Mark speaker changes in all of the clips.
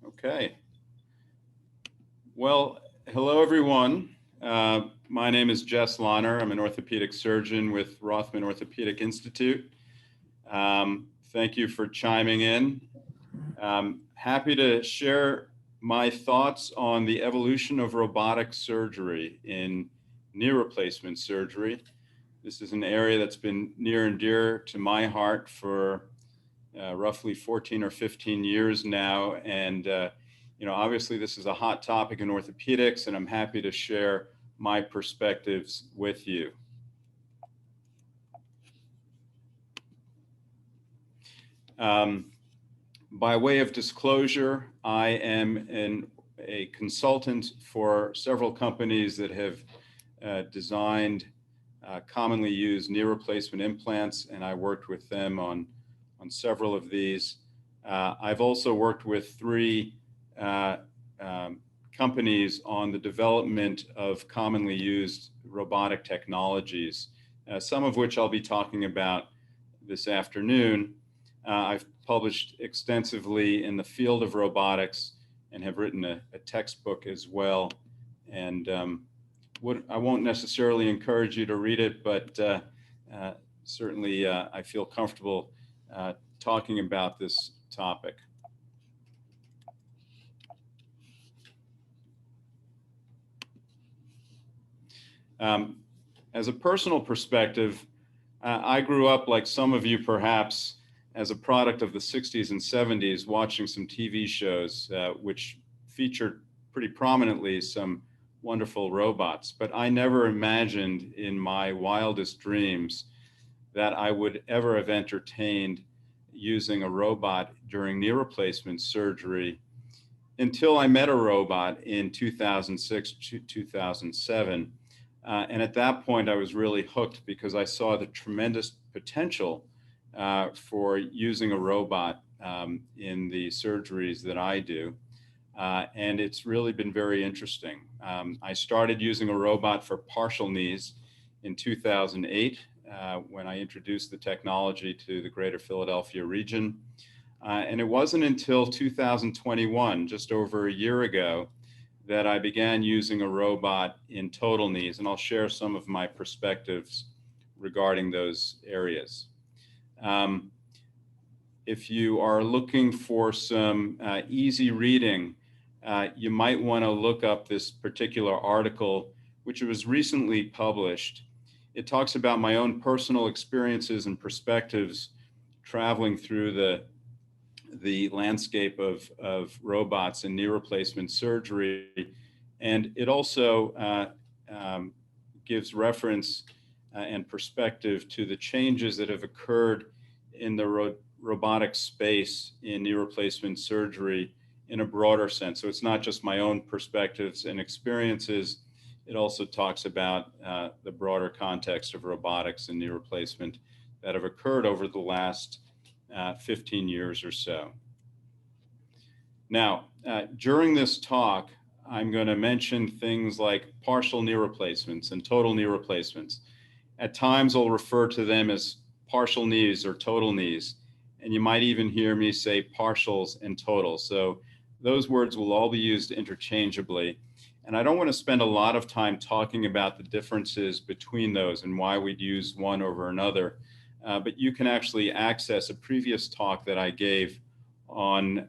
Speaker 1: Okay. Well, hello everyone. My name is Jess Lonner. I'm an orthopedic surgeon with Rothman Orthopedic Institute. Thank you for chiming in. Happy to share my thoughts on the evolution of robotic surgery in knee replacement surgery. This is an area that's been near and dear to my heart for roughly 14 or 15 years now. And, obviously this is a hot topic in orthopedics, and I'm happy to share my perspectives with you. By way of disclosure, I am a consultant for several companies that have designed commonly used knee replacement implants, and I worked with them on several of these. I've also worked with three companies on the development of commonly used robotic technologies, some of which I'll be talking about this afternoon. I've published extensively in the field of robotics and have written a textbook as well. And I won't necessarily encourage you to read it, but certainly I feel comfortable talking about this topic. As a personal perspective, I grew up, like some of you perhaps, as a product of the 60s and 70s, watching some TV shows which featured pretty prominently some wonderful robots. But I never imagined in my wildest dreams that I would ever have entertained using a robot during knee replacement surgery until I met a robot in 2006 to 2007. And at that point, I was really hooked because I saw the tremendous potential for using a robot in the surgeries that I do. And it's really been very interesting. I started using a robot for partial knees in 2008 when I introduced the technology to the greater Philadelphia region. And it wasn't until 2021, just over a year ago, that I began using a robot in total knees, and I'll share some of my perspectives regarding those areas. If you are looking for some easy reading, you might want to look up this particular article, which was recently published. It talks about my own personal experiences and perspectives traveling through the landscape of robots and knee replacement surgery. And it also gives reference and perspective to the changes that have occurred in the robotic space in knee replacement surgery in a broader sense. So it's not just my own perspectives and experiences. It also talks about the broader context of robotics and knee replacement that have occurred over the last 15 years or so. Now, during this talk, I'm going to mention things like partial knee replacements and total knee replacements. At times, I'll refer to them as partial knees or total knees, and you might even hear me say partials and totals. So those words will all be used interchangeably. And I don't want to spend a lot of time talking about the differences between those and why we'd use one over another. But you can actually access a previous talk that I gave on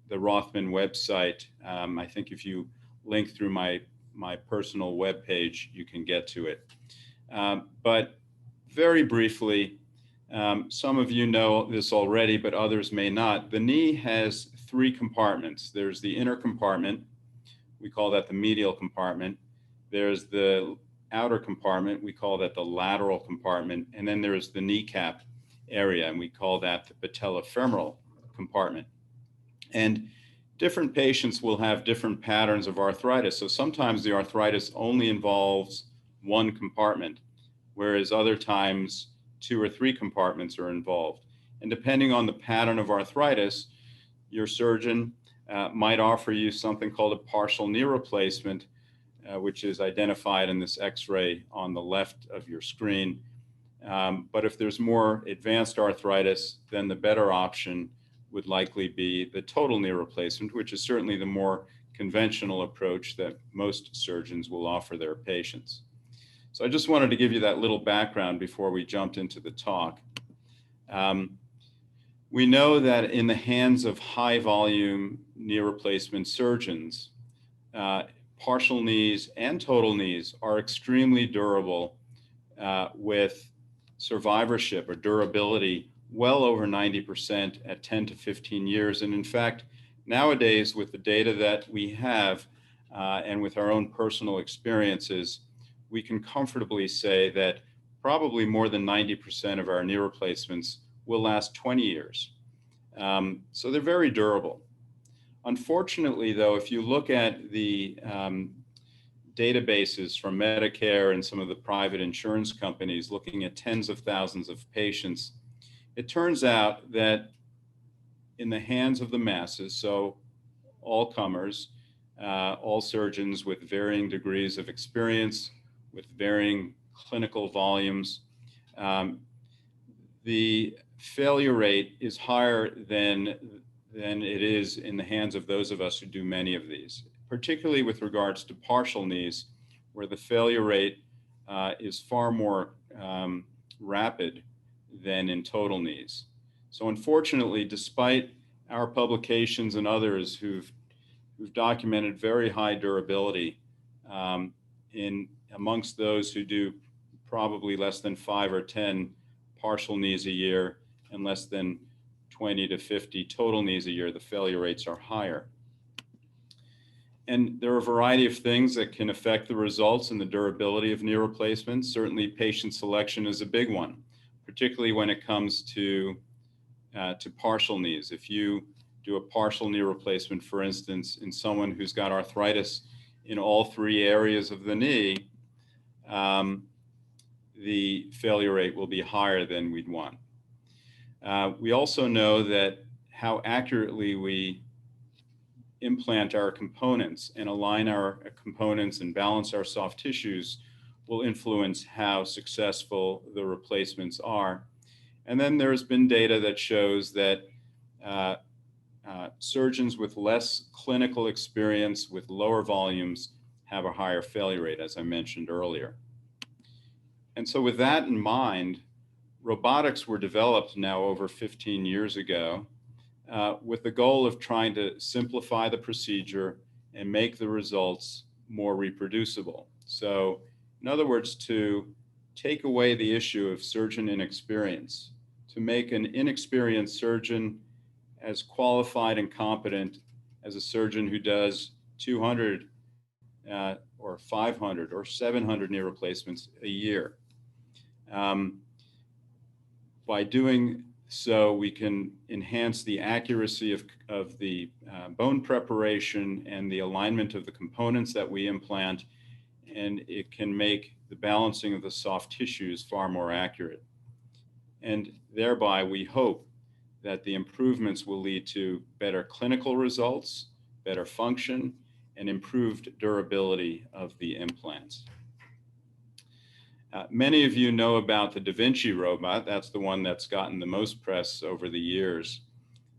Speaker 1: the Rothman website. I think if you link through my personal webpage, you can get to it. But very briefly, some of you know this already, but others may not. The knee has three compartments. There's the inner compartment. We call that the medial compartment. There's the outer compartment. We call that the lateral compartment. And then there's the kneecap area, and we call that the patellofemoral compartment. And different patients will have different patterns of arthritis. So sometimes the arthritis only involves one compartment, whereas other times 2 or 3 compartments are involved. And depending on the pattern of arthritis, your surgeon might offer you something called a partial knee replacement, which is identified in this X-ray on the left of your screen. But if there's more advanced arthritis, then the better option would likely be the total knee replacement, which is certainly the more conventional approach that most surgeons will offer their patients. So I just wanted to give you that little background before we jumped into the talk. We know that in the hands of high volume knee replacement surgeons, partial knees and total knees are extremely durable with survivorship or durability well over 90% at 10 to 15 years. And in fact, nowadays with the data that we have and with our own personal experiences, we can comfortably say that probably more than 90% of our knee replacements will last 20 years. So they're very durable. Unfortunately, though, if you look at the databases from Medicare and some of the private insurance companies looking at tens of thousands of patients, it turns out that in the hands of the masses, so all comers, all surgeons with varying degrees of experience, with varying clinical volumes, the failure rate is higher than it is in the hands of those of us who do many of these, particularly with regards to partial knees, where the failure rate is far more rapid than in total knees. So unfortunately, despite our publications and others who've documented very high durability in amongst those who do probably less than 5 or 10 partial knees a year and less than 20 to 50 total knees a year, the failure rates are higher. And there are a variety of things that can affect the results and the durability of knee replacements. Certainly patient selection is a big one, particularly when it comes to partial knees. If you do a partial knee replacement, for instance, in someone who's got arthritis in all 3 areas of the knee, the failure rate will be higher than we'd want. We also know that how accurately we implant our components and align our components and balance our soft tissues will influence how successful the replacements are. And then there's been data that shows that surgeons with less clinical experience, with lower volumes, have a higher failure rate, as I mentioned earlier. And so with that in mind, robotics were developed now over 15 years ago with the goal of trying to simplify the procedure and make the results more reproducible. So in other words, to take away the issue of surgeon inexperience, to make an inexperienced surgeon as qualified and competent as a surgeon who does 200 or 500 or 700 knee replacements a year. By doing so, we can enhance the accuracy of the bone preparation and the alignment of the components that we implant, and it can make the balancing of the soft tissues far more accurate. And thereby, we hope that the improvements will lead to better clinical results, better function, and improved durability of the implants. Many of you know about the Da Vinci robot. That's the one that's gotten the most press over the years.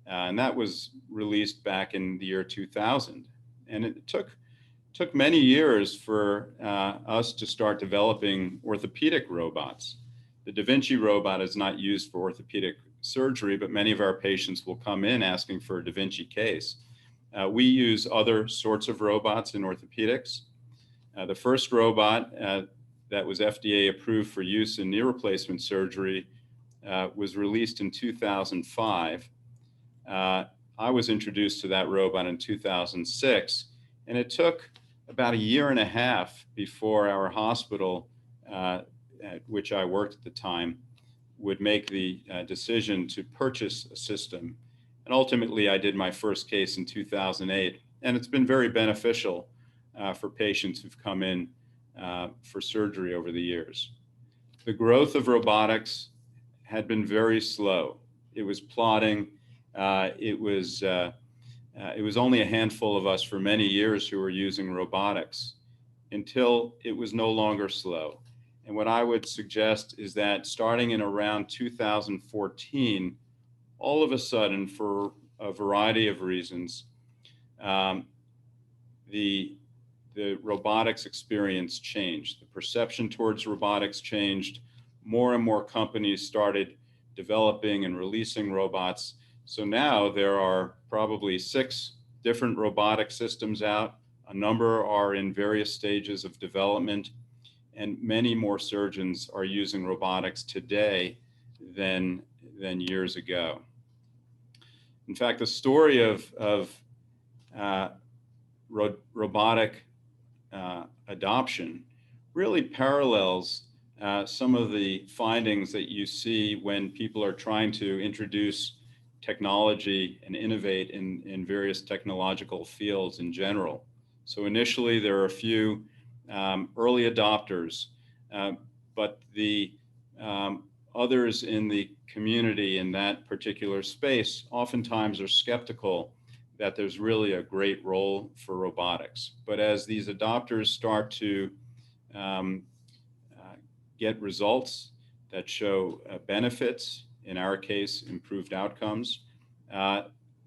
Speaker 1: And that was released back in the year 2000. And it took many years for us to start developing orthopedic robots. The Da Vinci robot is not used for orthopedic surgery, but many of our patients will come in asking for a Da Vinci case. We use other sorts of robots in orthopedics. The first robot that was FDA approved for use in knee replacement surgery was released in 2005. I was introduced to that robot in 2006, and it took about 1.5 years before our hospital, at which I worked at the time, would make the decision to purchase a system. And ultimately, I did my first case in 2008, and it's been very beneficial for patients who've come in for surgery over the years. The growth of robotics had been very slow. It was plodding. It was only a handful of us for many years who were using robotics until it was no longer slow. And what I would suggest is that starting in around 2014, all of a sudden, for a variety of reasons, um, the robotics experience changed. The perception towards robotics changed. More and more companies started developing and releasing robots. So now there are probably 6 different robotic systems out. A number are in various stages of development, and many more surgeons are using robotics today than years ago. In fact, the story of robotic adoption really parallels some of the findings that you see when people are trying to introduce technology and innovate in various technological fields in general. So initially, there are a few early adopters, but the others in the community in that particular space oftentimes are skeptical that there's really a great role for robotics. But as these adopters start to get results that show benefits, in our case, improved outcomes,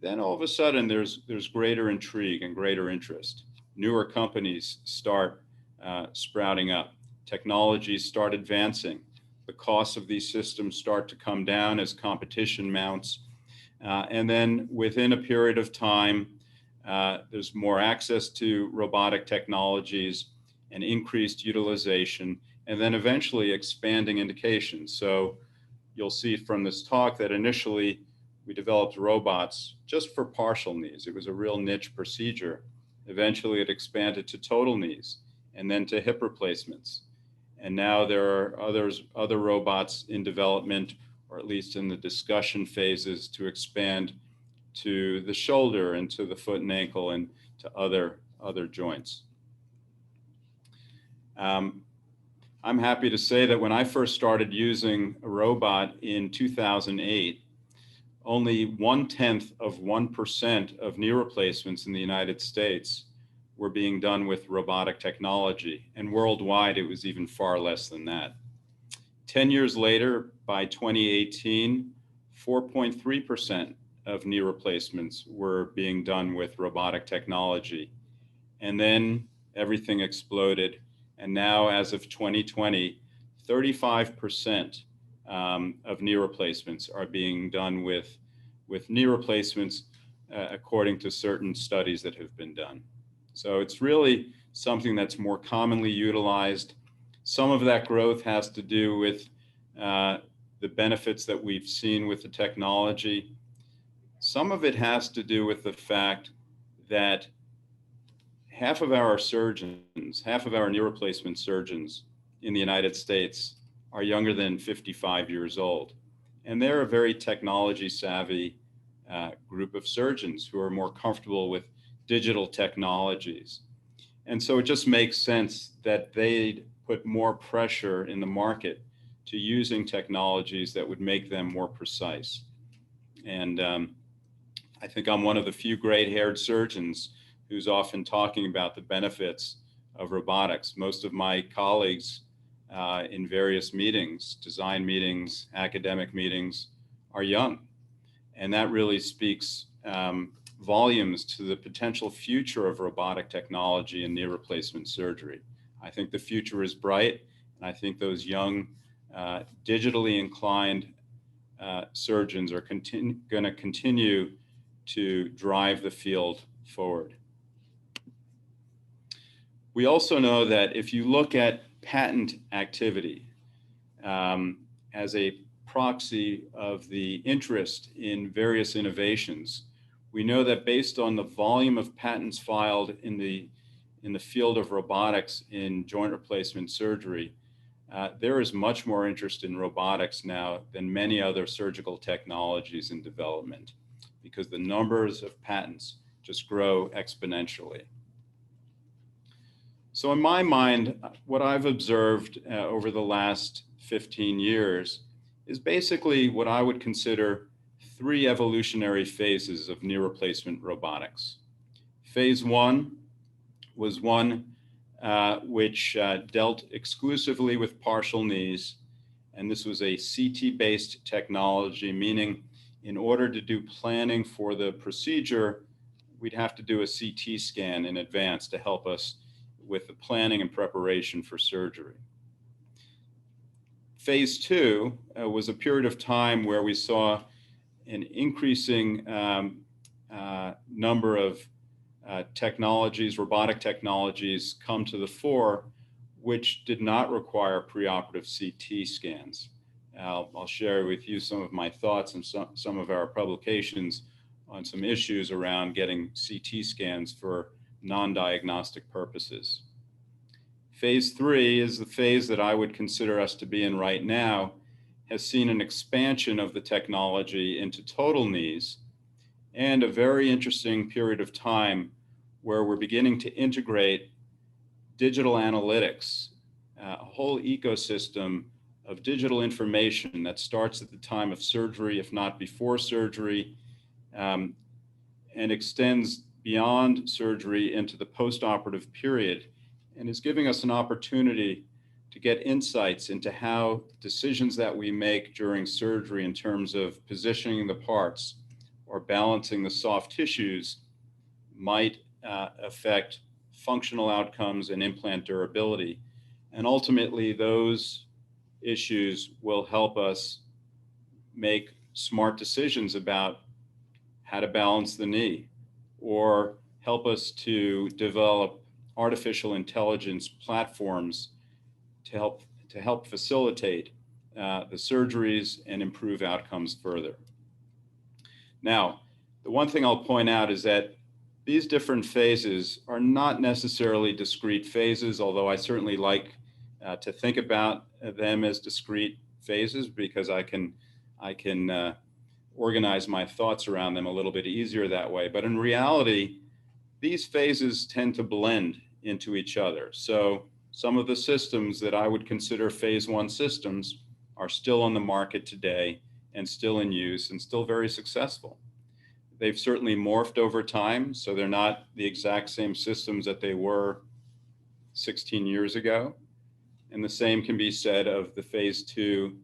Speaker 1: then all of a sudden there's greater intrigue and greater interest. Newer companies start sprouting up. Technologies start advancing. The costs of these systems start to come down as competition mounts. And then within a period of time, there's more access to robotic technologies and increased utilization, and then eventually expanding indications. So you'll see from this talk that initially we developed robots just for partial knees. It was a real niche procedure. Eventually it expanded to total knees and then to hip replacements. And now there are other robots in development, or at least in the discussion phases, to expand to the shoulder and to the foot and ankle and to other joints. I'm happy to say that when I first started using a robot in 2008, only 0.1% of knee replacements in the United States were being done with robotic technology, and worldwide it was even far less than that. 10 years later, by 2018, 4.3% of knee replacements were being done with robotic technology. And then everything exploded. And now, as of 2020, 35% of knee replacements are being done with knee replacements, according to certain studies that have been done. So it's really something that's more commonly utilized. Some of that growth has to do with the benefits that we've seen with the technology. Some of it has to do with the fact that half of our knee replacement surgeons in the United States are younger than 55 years old. And they're a very technology savvy group of surgeons who are more comfortable with digital technologies. And so it just makes sense that they'd put more pressure in the market to using technologies that would make them more precise. And I think I'm one of the few gray-haired surgeons who's often talking about the benefits of robotics. Most of my colleagues in various meetings, design meetings, academic meetings, are young. And that really speaks volumes to the potential future of robotic technology and knee replacement surgery. I think the future is bright, and I think those young, digitally inclined surgeons are going to continue to drive the field forward. We also know that if you look at patent activity as a proxy of the interest in various innovations, we know that based on the volume of patents filed in the field of robotics in joint replacement surgery, there is much more interest in robotics now than many other surgical technologies in development, because the numbers of patents just grow exponentially. So in my mind, what I've observed over the last 15 years is basically what I would consider 3 evolutionary phases of knee replacement robotics. Phase 1 was one which dealt exclusively with partial knees, and this was a CT-based technology, meaning in order to do planning for the procedure, we'd have to do a CT scan in advance to help us with the planning and preparation for surgery. Phase two was a period of time where we saw an increasing number of technologies, robotic technologies, come to the fore, which did not require preoperative CT scans. I'll share with you some of my thoughts and some of our publications on some issues around getting CT scans for non-diagnostic purposes. Phase three is the phase that I would consider us to be in right now, has seen an expansion of the technology into total knees, and a very interesting period of time where we're beginning to integrate digital analytics, a whole ecosystem of digital information that starts at the time of surgery, if not before surgery, and extends beyond surgery into the post-operative period, and is giving us an opportunity to get insights into how decisions that we make during surgery in terms of positioning the parts or balancing the soft tissues might affect functional outcomes and implant durability. And ultimately, those issues will help us make smart decisions about how to balance the knee, or help us to develop artificial intelligence platforms to help facilitate the surgeries and improve outcomes further. Now, the one thing I'll point out is that these different phases are not necessarily discrete phases, although I certainly like to think about them as discrete phases because I can organize my thoughts around them a little bit easier that way. But in reality, these phases tend to blend into each other. So some of the systems that I would consider phase one systems are still on the market today and still in use and still very successful. They've certainly morphed over time, so they're not the exact same systems that they were 16 years ago. And the same can be said of the phase two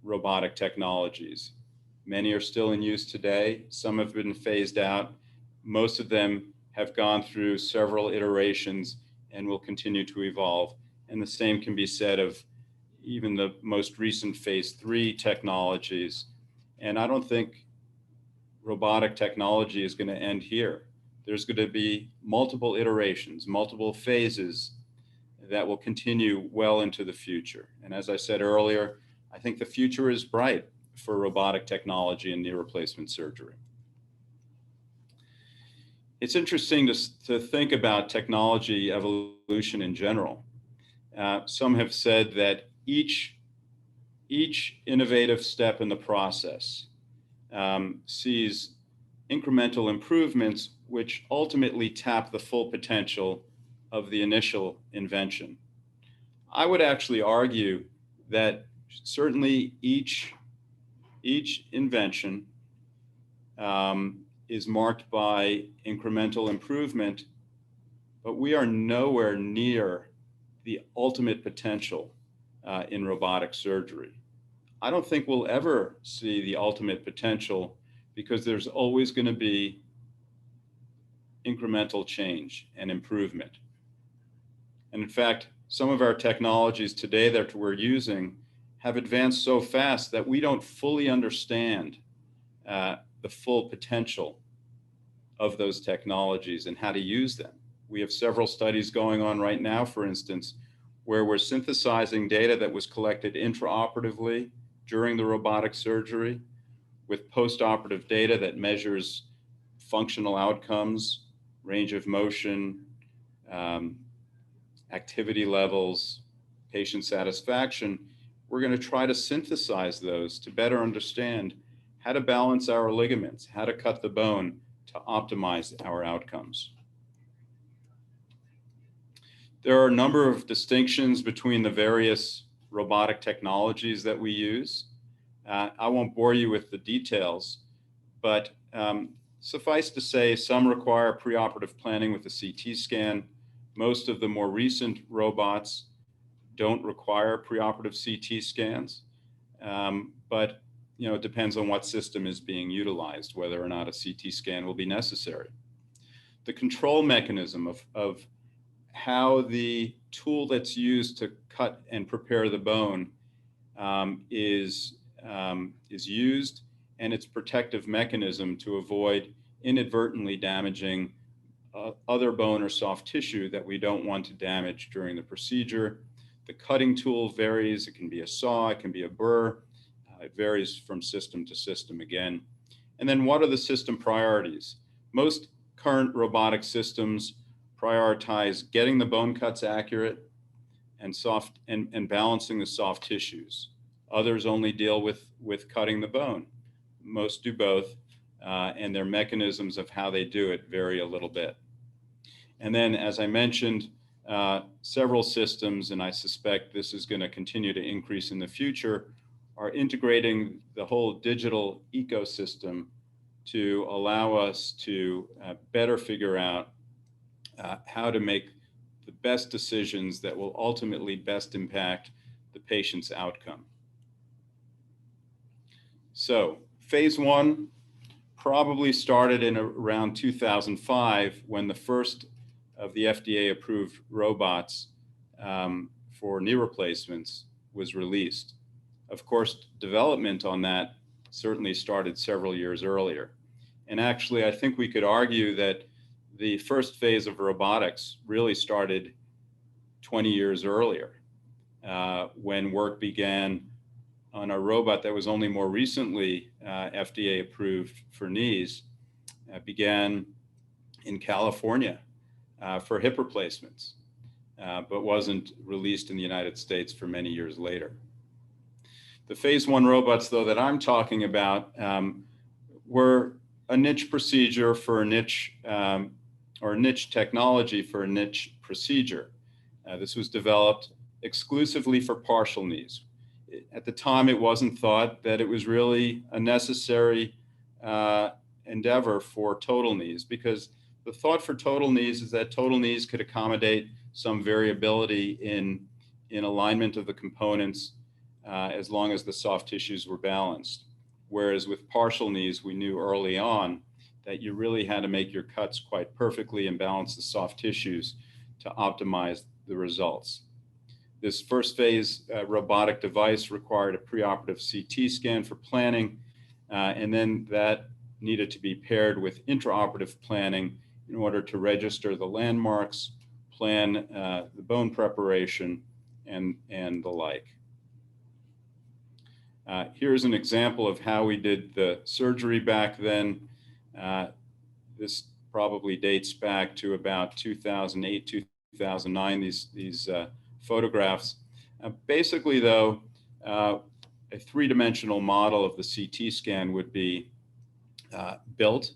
Speaker 1: robotic technologies. Many are still in use today. Some have been phased out. Most of them have gone through several iterations and will continue to evolve. And the same can be said of even the most recent phase three technologies. And I don't think robotic technology is going to end here. There's going to be multiple iterations, multiple phases that will continue well into the future. And as I said earlier, I think the future is bright for robotic technology and knee replacement surgery. It's interesting to think about technology evolution in general. Some have said that each innovative step in the process sees incremental improvements which ultimately tap the full potential of the initial invention. I would actually argue that certainly each invention is marked by incremental improvement, but we are nowhere near the ultimate potential in robotic surgery. I don't think we'll ever see the ultimate potential because there's always going to be incremental change and improvement. And in fact, some of our technologies today that we're using have advanced so fast that we don't fully understand the full potential of those technologies and how to use them. We have several studies going on right now, for instance, where we're synthesizing data that was collected intraoperatively during the robotic surgery with postoperative data that measures functional outcomes, range of motion, activity levels, patient satisfaction. We're going to try to synthesize those to better understand how to balance our ligaments, how to cut the bone to optimize our outcomes. There are a number of distinctions between the various robotic technologies that we use. I won't bore you with the details, but suffice to say, some require preoperative planning with a CT scan. Most of the more recent robots don't require preoperative CT scans, but it depends on what system is being utilized, whether or not a CT scan will be necessary. The control mechanism of how the tool that's used to cut and prepare the bone is used, and its protective mechanism to avoid inadvertently damaging other bone or soft tissue that we don't want to damage during the procedure. The cutting tool varies. It can be a saw, it can be a burr. It varies from system to system again. And then what are the system priorities? Most current robotic systems prioritize getting the bone cuts accurate and soft and balancing the soft tissues. Others only deal with cutting the bone. Most do both, and their mechanisms of how they do it vary a little bit. And then, as I mentioned, several systems, and I suspect this is going to continue to increase in the future, are integrating the whole digital ecosystem to allow us to better figure out how to make the best decisions that will ultimately best impact the patient's outcome. So phase one probably started in around 2005 when the first of the FDA approved robots for knee replacements was released. Of course, development on that certainly started several years earlier. And actually, I think we could argue that the first phase of robotics really started 20 years earlier when work began on a robot that was only more recently FDA approved for knees, began in California for hip replacements, but wasn't released in the United States for many years later. The phase one robots, though, that I'm talking about were a niche procedure for a niche, or a niche technology for a niche procedure. This was developed exclusively for partial knees. At the time, it wasn't thought that it was really a necessary endeavor for total knees, because the thought for total knees is that total knees could accommodate some variability in alignment of the components as long as the soft tissues were balanced. Whereas with partial knees, we knew early on that you really had to make your cuts quite perfectly and balance the soft tissues to optimize the results. This first phase robotic device required a preoperative CT scan for planning, and then that needed to be paired with intraoperative planning in order to register the landmarks, plan the bone preparation, and the like. Here's an example of how we did the surgery back then. This probably dates back to about 2008, 2009, these photographs. Basically, though, a three-dimensional model of the CT scan would be built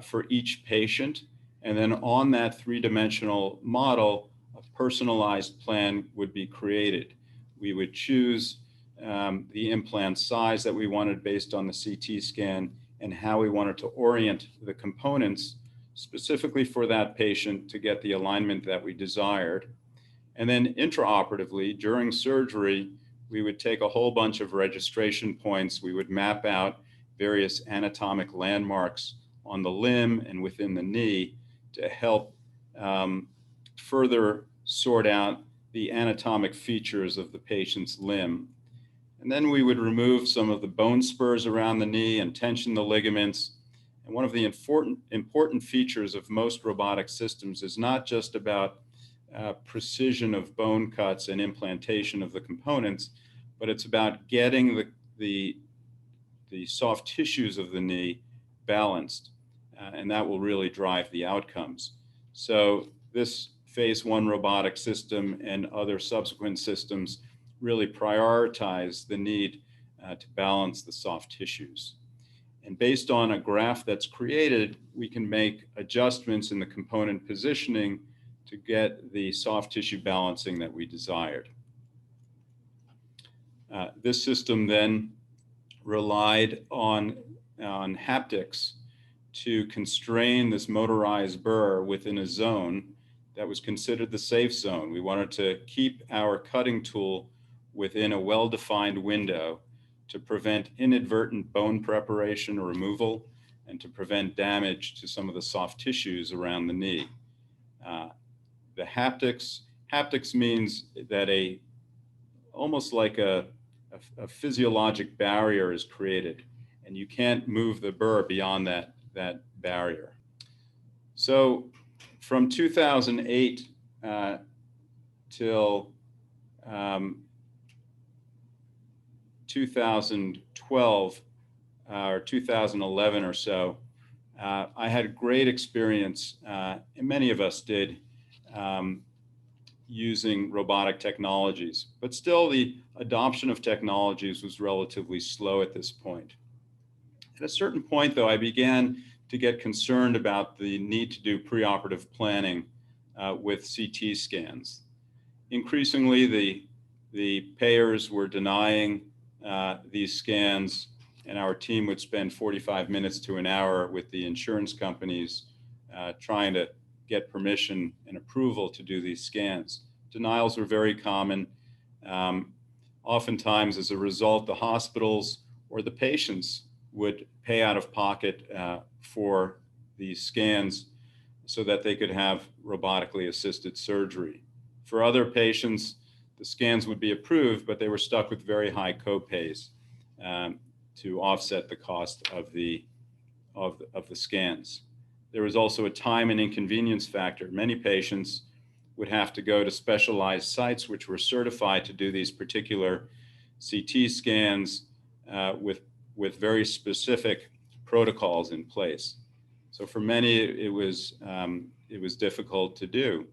Speaker 1: for each patient. And then on that three-dimensional model, a personalized plan would be created. We would choose the implant size that we wanted based on the CT scan and how we wanted to orient the components specifically for that patient to get the alignment that we desired. And then intraoperatively, during surgery, we would take a whole bunch of registration points. We would map out various anatomic landmarks on the limb and within the knee to help further sort out the anatomic features of the patient's limb. And then we would remove some of the bone spurs around the knee and tension the ligaments. And one of the important features of most robotic systems is not just about precision of bone cuts and implantation of the components, but it's about getting the soft tissues of the knee balanced, and that will really drive the outcomes. So this phase one robotic system and other subsequent systems really prioritize the need to balance the soft tissues. And based on a graph that's created, we can make adjustments in the component positioning to get the soft tissue balancing that we desired. This system then relied on haptics to constrain this motorized burr within a zone that was considered the safe zone. We wanted to keep our cutting tool within a well-defined window to prevent inadvertent bone preparation or removal, and to prevent damage to some of the soft tissues around the knee. The haptics means that almost like a physiologic barrier is created, and you can't move the burr beyond that barrier. So from 2008 till 2012 or 2011 or so, I had great experience, and many of us did, using robotic technologies. But still, the adoption of technologies was relatively slow at this point. At a certain point, though, I began to get concerned about the need to do preoperative planning with CT scans. Increasingly, the payers were denying these scans, and our team would spend 45 minutes to an hour with the insurance companies trying to get permission and approval to do these scans. Denials were very common. Oftentimes, as a result, the hospitals or the patients would pay out of pocket for these scans so that they could have robotically assisted surgery. For other patients, the scans would be approved, but they were stuck with very high copays to offset the cost of the scans. There was also a time and inconvenience factor. Many patients would have to go to specialized sites which were certified to do these particular CT scans with very specific protocols in place. So for many, it was difficult to do.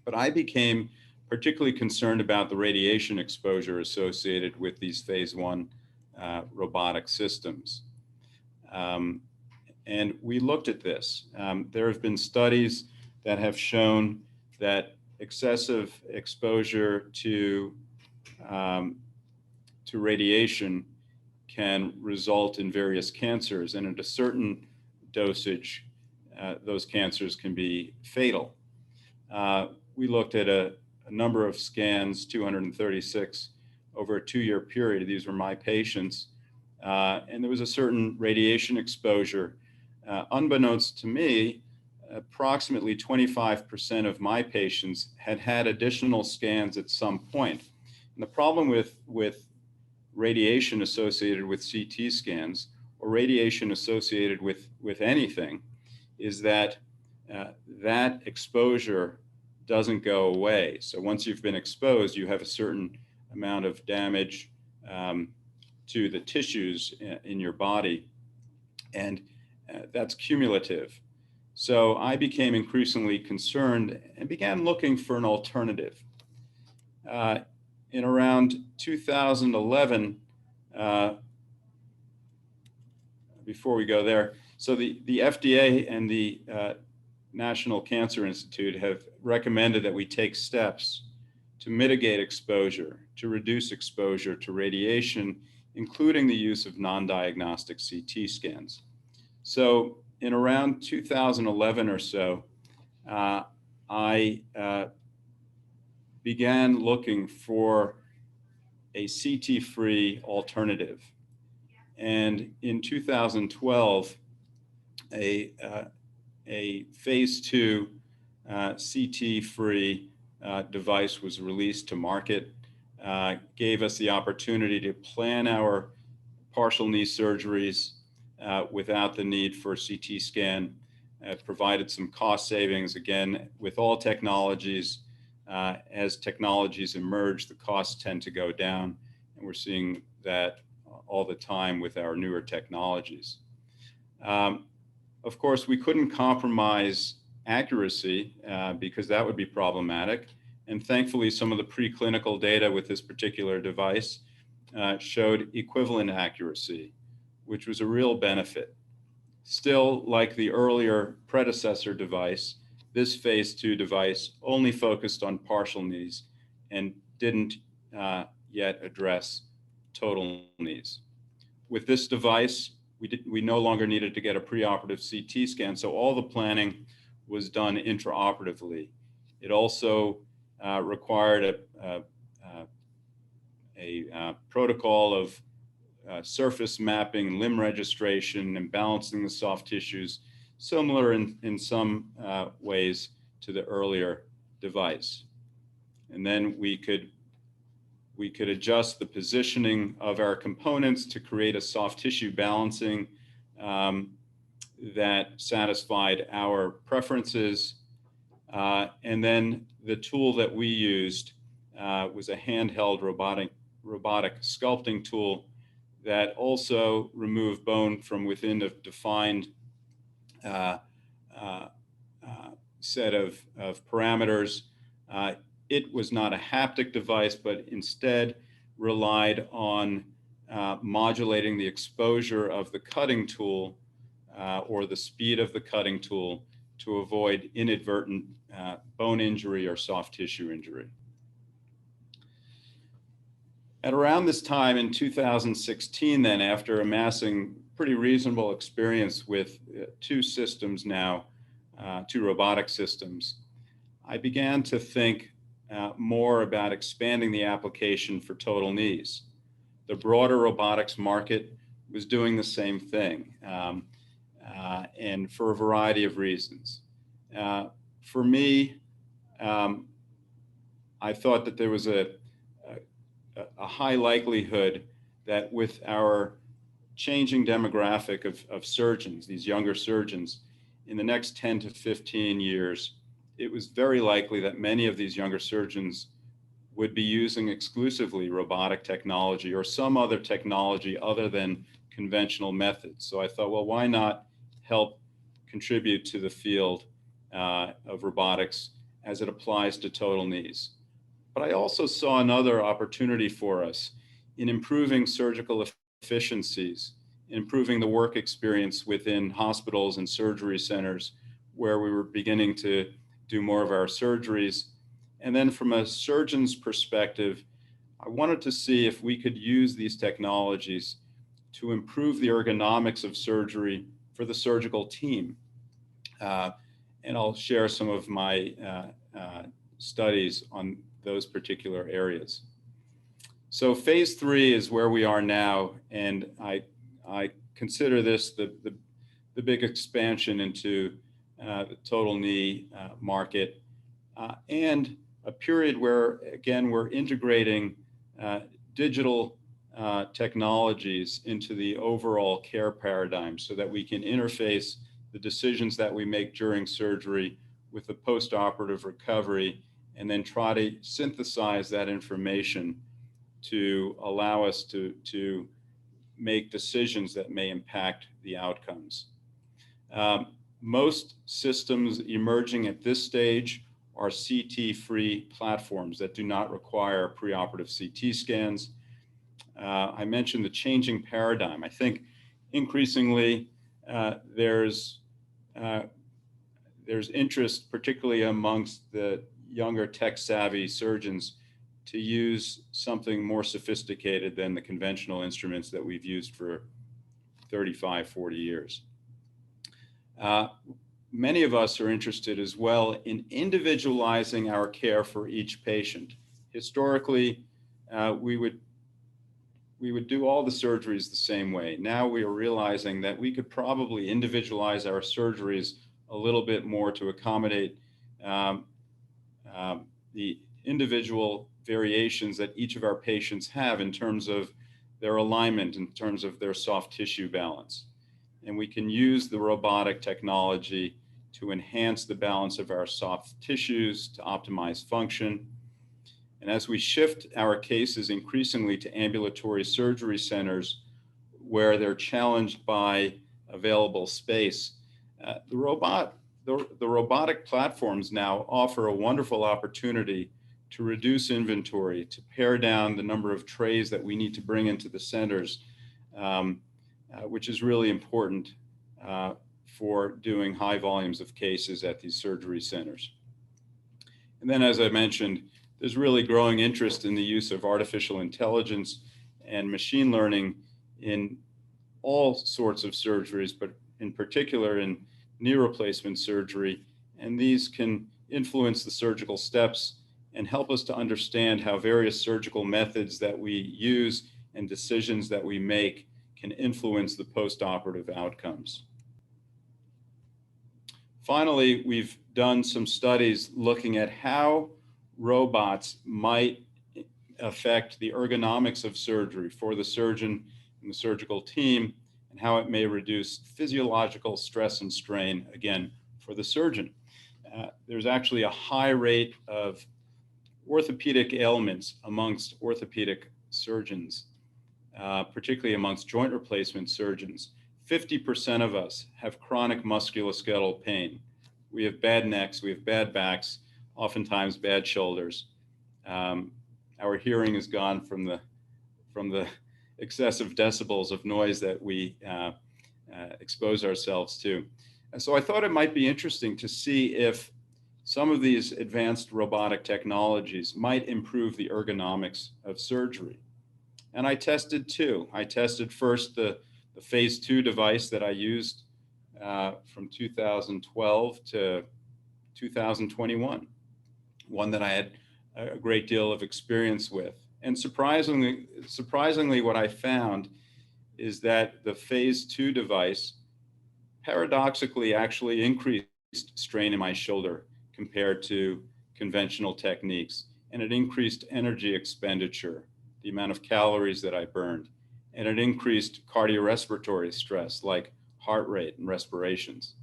Speaker 1: But I became particularly concerned about the radiation exposure associated with these phase 1 robotic systems. And we looked at this. There have been studies that have shown that excessive exposure to radiation can result in various cancers, and at a certain dosage, those cancers can be fatal. We looked at a number of scans, 236 over a 2-year period. These were my patients, and there was a certain radiation exposure. Unbeknownst to me, approximately 25% of my patients had additional scans at some point. And the problem with radiation associated with CT scans or radiation associated with anything is that that exposure doesn't go away. So once you've been exposed, you have a certain amount of damage to the tissues in your body, and that's cumulative. So I became increasingly concerned and began looking for an alternative. In around 2011, before we go there, so the FDA and the National Cancer Institute have recommended that we take steps to mitigate exposure, to reduce exposure to radiation, including the use of non-diagnostic CT scans. So in around 2011 or so, I began looking for a CT-free alternative. And in 2012, a phase 2 CT-free device was released to market, gave us the opportunity to plan our partial knee surgeries without the need for a CT scan, provided some cost savings. Again, with all technologies, as technologies emerge, the costs tend to go down, and we're seeing that all the time with our newer technologies. Of course, we couldn't compromise accuracy because that would be problematic. And thankfully, some of the preclinical data with this particular device showed equivalent accuracy, which was a real benefit. Still, like the earlier predecessor device, this phase 2 device only focused on partial knees and didn't yet address total knees. With this device, we no longer needed to get a preoperative CT scan, so all the planning was done intraoperatively. It also required a protocol of surface mapping, limb registration, and balancing the soft tissues, similar in some ways to the earlier device. And then we could adjust the positioning of our components to create a soft tissue balancing that satisfied our preferences. And then the tool that we used was a handheld robotic sculpting tool that also removed bone from within a defined set of parameters. It was not a haptic device, but instead relied on modulating the exposure of the cutting tool or the speed of the cutting tool to avoid inadvertent bone injury or soft tissue injury. At around this time in 2016, then, after amassing pretty reasonable experience with two systems now, two robotic systems, I began to think more about expanding the application for total knees. The broader robotics market was doing the same thing, and for a variety of reasons. For me, I thought that there was a high likelihood that with our changing demographic of surgeons, these younger surgeons, in the next 10 to 15 years, it was very likely that many of these younger surgeons would be using exclusively robotic technology or some other technology other than conventional methods. So I thought, well, why not help contribute to the field of robotics as it applies to total knees? But I also saw another opportunity for us in improving surgical efficiencies, improving the work experience within hospitals and surgery centers where we were beginning to do more of our surgeries. And then from a surgeon's perspective, I wanted to see if we could use these technologies to improve the ergonomics of surgery for the surgical team. And I'll share some of my studies on those particular areas. So phase 3 is where we are now, and I consider this the big expansion into the total knee market, and a period where, again, we're integrating digital technologies into the overall care paradigm so that we can interface the decisions that we make during surgery with the post-operative recovery, and then try to synthesize that information to allow us to make decisions that may impact the outcomes. Most systems emerging at this stage are CT-free platforms that do not require preoperative CT scans. I mentioned the changing paradigm. I think increasingly there's interest, particularly amongst the younger tech-savvy surgeons, to use something more sophisticated than the conventional instruments that we've used for 35, 40 years. Many of us are interested as well in individualizing our care for each patient. Historically, we would do all the surgeries the same way. Now we are realizing that we could probably individualize our surgeries a little bit more to accommodate the individual variations that each of our patients have in terms of their alignment, in terms of their soft tissue balance. And we can use the robotic technology to enhance the balance of our soft tissues, to optimize function. And as we shift our cases increasingly to ambulatory surgery centers where they're challenged by available space, the robotic platforms now offer a wonderful opportunity to reduce inventory, to pare down the number of trays that we need to bring into the centers, which is really important for doing high volumes of cases at these surgery centers. And then, as I mentioned, there's really growing interest in the use of artificial intelligence and machine learning in all sorts of surgeries, but in particular in knee replacement surgery. And these can influence the surgical steps and help us to understand how various surgical methods that we use and decisions that we make can influence the post-operative outcomes. Finally, we've done some studies looking at how robots might affect the ergonomics of surgery for the surgeon and the surgical team, and how it may reduce physiological stress and strain, again, for the surgeon. There's actually a high rate of orthopedic ailments amongst orthopedic surgeons, particularly amongst joint replacement surgeons. 50% of us have chronic musculoskeletal pain. We have bad necks, we have bad backs, oftentimes bad shoulders. Our hearing is gone from the excessive decibels of noise that we expose ourselves to. And so I thought it might be interesting to see if some of these advanced robotic technologies might improve the ergonomics of surgery. And I tested two. I tested first the phase 2 device that I used from 2012 to 2021, one that I had a great deal of experience with. And surprisingly, what I found is that the phase 2 device paradoxically actually increased strain in my shoulder compared to conventional techniques. And it increased energy expenditure, the amount of calories that I burned. And it increased cardiorespiratory stress like heart rate and respirations.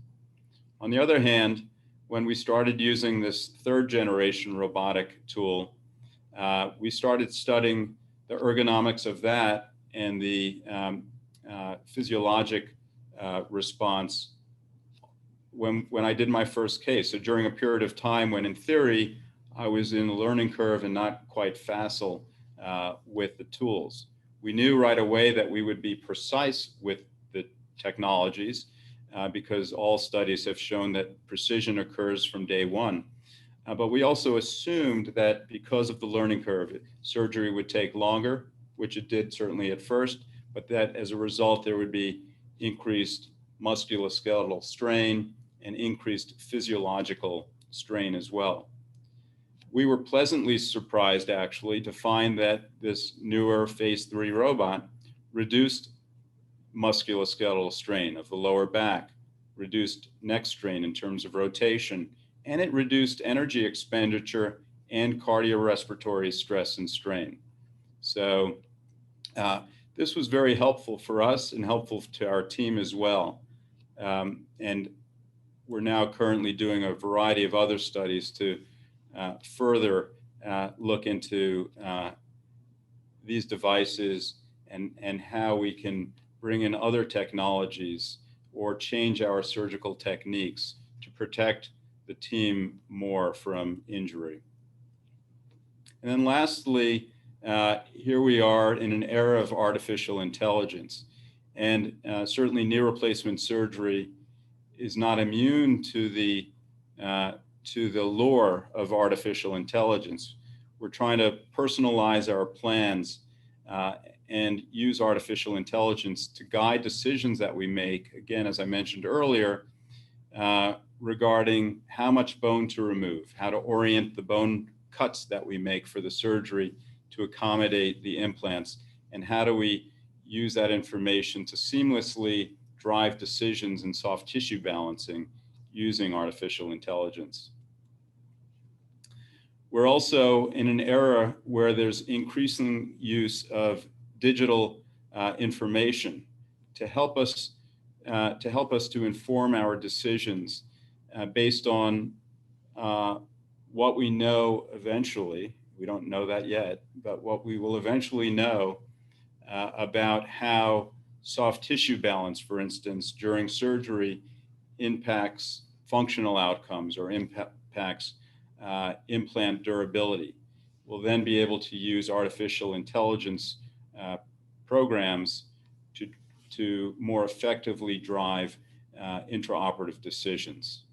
Speaker 1: On the other hand, when we started using this third generation robotic tool, we started studying the ergonomics of that and the physiologic response when I did my first case. So during a period of time when in theory, I was in a learning curve and not quite facile with the tools. We knew right away that we would be precise with the technologies because all studies have shown that precision occurs from day one. But we also assumed that because of the learning curve, surgery would take longer, which it did certainly at first, but that as a result, there would be increased musculoskeletal strain and increased physiological strain as well. We were pleasantly surprised actually to find that this newer phase 3 robot reduced musculoskeletal strain of the lower back, reduced neck strain in terms of rotation, and it reduced energy expenditure and cardiorespiratory stress and strain. So this was very helpful for us and helpful to our team as well. And we're now currently doing a variety of other studies to further look into these devices and how we can bring in other technologies or change our surgical techniques to protect the team more from injury. And then lastly, here we are in an era of artificial intelligence. And certainly knee replacement surgery is not immune to the lure of artificial intelligence. We're trying to personalize our plans and use artificial intelligence to guide decisions that we make, again, as I mentioned earlier, regarding how much bone to remove, how to orient the bone cuts that we make for the surgery to accommodate the implants, and how do we use that information to seamlessly drive decisions in soft tissue balancing using artificial intelligence. We're also in an era where there's increasing use of digital information to help us to inform our decisions based on what we know eventually. We don't know that yet, but what we will eventually know about how soft tissue balance, for instance, during surgery impacts functional outcomes or impacts implant durability. We'll then be able to use artificial intelligence programs to more effectively drive intraoperative decisions.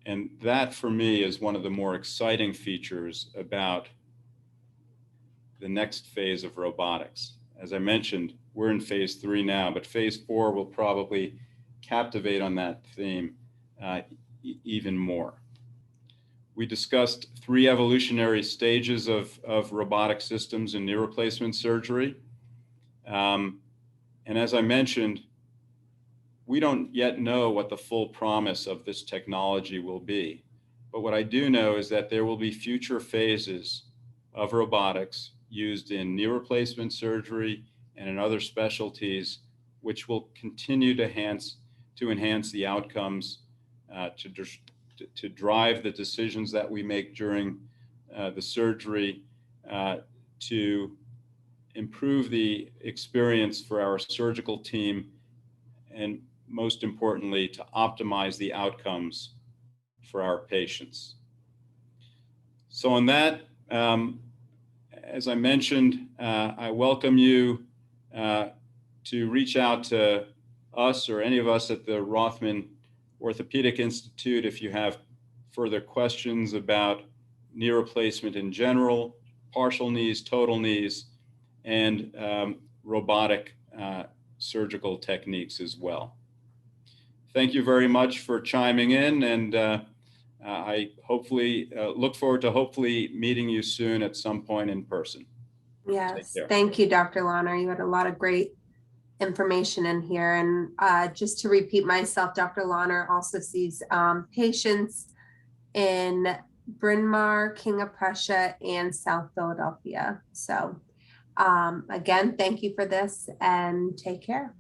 Speaker 1: And that, for me, is one of the more exciting features about the next phase of robotics. As I mentioned, we're in phase 3 now, but phase 4 will probably captivate on that theme even more. We discussed 3 evolutionary stages of robotic systems in knee replacement surgery. And as I mentioned, we don't yet know what the full promise of this technology will be. But what I do know is that there will be future phases of robotics used in knee replacement surgery and in other specialties, which will continue to enhance the outcomes, to drive the decisions that we make during the surgery, to improve the experience for our surgical team, and most importantly, to optimize the outcomes for our patients. So on that, as I mentioned, I welcome you to reach out to us or any of us at the Rothman Orthopedic Institute if you have further questions about knee replacement in general, partial knees, total knees, and robotic surgical techniques as well. Thank you very much for chiming in, and I hopefully look forward to hopefully meeting you soon at some point in person.
Speaker 2: Yes, thank you, Dr. Lonner. You had a lot of great information in here. And just to repeat myself, Dr. Lonner also sees patients in Bryn Mawr, King of Prussia, and South Philadelphia. So again, thank you for this and take care.